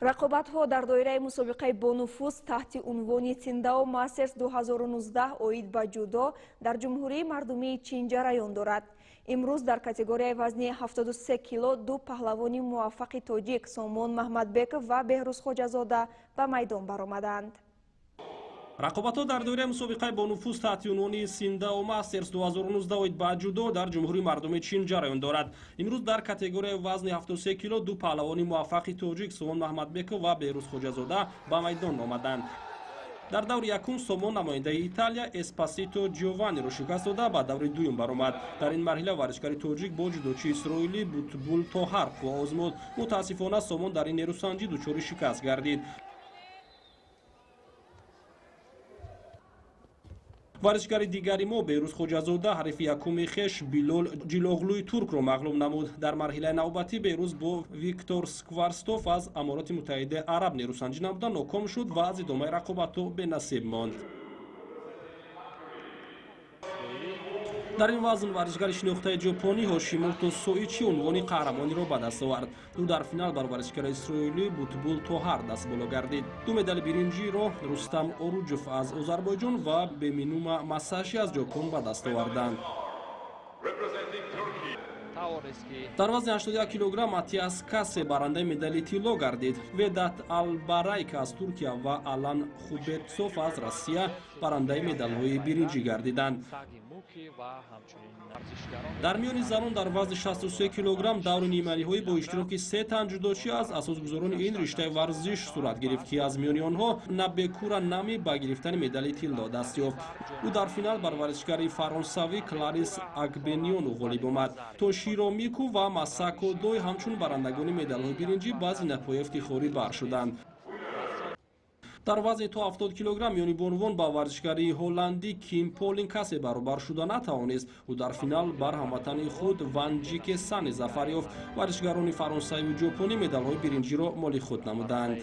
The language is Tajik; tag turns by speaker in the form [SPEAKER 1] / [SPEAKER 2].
[SPEAKER 1] рақобатҳо дар доираи мусобиқаи бонуфуз таҳти унвони Циндао Мастерс 2019 оид ба ҷудо дар ҷумҳурии мардумии чин ҷараён дорад. имрӯз дар категорияи вазни 73 кило ду паҳлавони муваффақи тоҷик Сомон Маҳмадбеков ва Беҳрӯз Хоҷазода ба майдон баромаданд.
[SPEAKER 2] рақобатҳо дар доираи мусобиқаи бонуфуз таҳти унвони Циндао Мастерс 2019 оид ба ҷудо дар ҷумҳурии мардумии чин ҷараён дорад. имрӯз дар категорияи вазни 73 кило ду паҳлавони муваффақи тоҷик Сомон Маҳмадбеков ва Беҳрӯз Хоҷазода ба майдон омаданд. дар даври якум Сомон намояндаи Италия Эспасито Ҷованниро шикаст дода ба даври дуюм баромад. дар ин марҳила варзишгари тоҷик бо ҷудочии исроилӣ Бутбул Тоҳар қувва озмуд. мутаассифона Сомон дар ин нерӯсанҷӣ дучори шикаст гардид. варзишгари дигари мо Беҳрӯз Хоҷазода ҳарифи якуми хеш Билол Ҷилоғлуи туркро мағлуб намуд. дар марҳилаи навбатӣ Беҳрӯз бо Виктор Скварстов аз Амороти Муттаҳидаи Араб нерӯсанҷӣ намуда ноком шуд ва аз идомаи рақобатҳо бенасиб монд. дар ин вазн варзишгари шинохтаи ҷопонӣ Ҳошимото Соичи унвони қаҳрамониро ба даст овард. ӯ дар финал бар варзишгари исроилӣ Бутбул Тоҳар дастболо гардид. ду медали биринҷиро Рустам Оруҷов аз Озарбойҷон ва Беминума Масаши аз ҷопон ба даст оварданд. дар вазни 81 килограмм Матиас Кассе барандаи медали тилло гардид. Ведат Албарайк аз Туркия ва Алан Хубетсов аз Россия барандаи медалҳои биринҷӣ гардиданд. дар миёни занон дар вазни 63 килограмм даври ниманиҳоӣ бо иштироки се тан ҷудочӣ аз асосгузорони ин риштаи варзиш сурат гирифт ки аз миёни онҳо Набекура Нами ба гирифтани медали тилло даст ёфт. ӯ дар финал бар варзишгари фаронсавӣ Кларис Агбениону ғолиб омад. Тоширо Мику ва Масако Дой ҳамчун барандагони медалҳои биринҷӣ ба зинаҳои ифтихорӣ бар шуданд. дар вазни то 70 килограмм миёни бонувон ба варзишгари ҳолландӣ Ким Полин касе баробар шуда натавонист. ӯ дар финал бар ҳамватани худ Ванҷике Сани зафар ёфт. варзишгарони фаронсавиву ҷопонӣ медалҳои биринҷиро моли худ намуданд.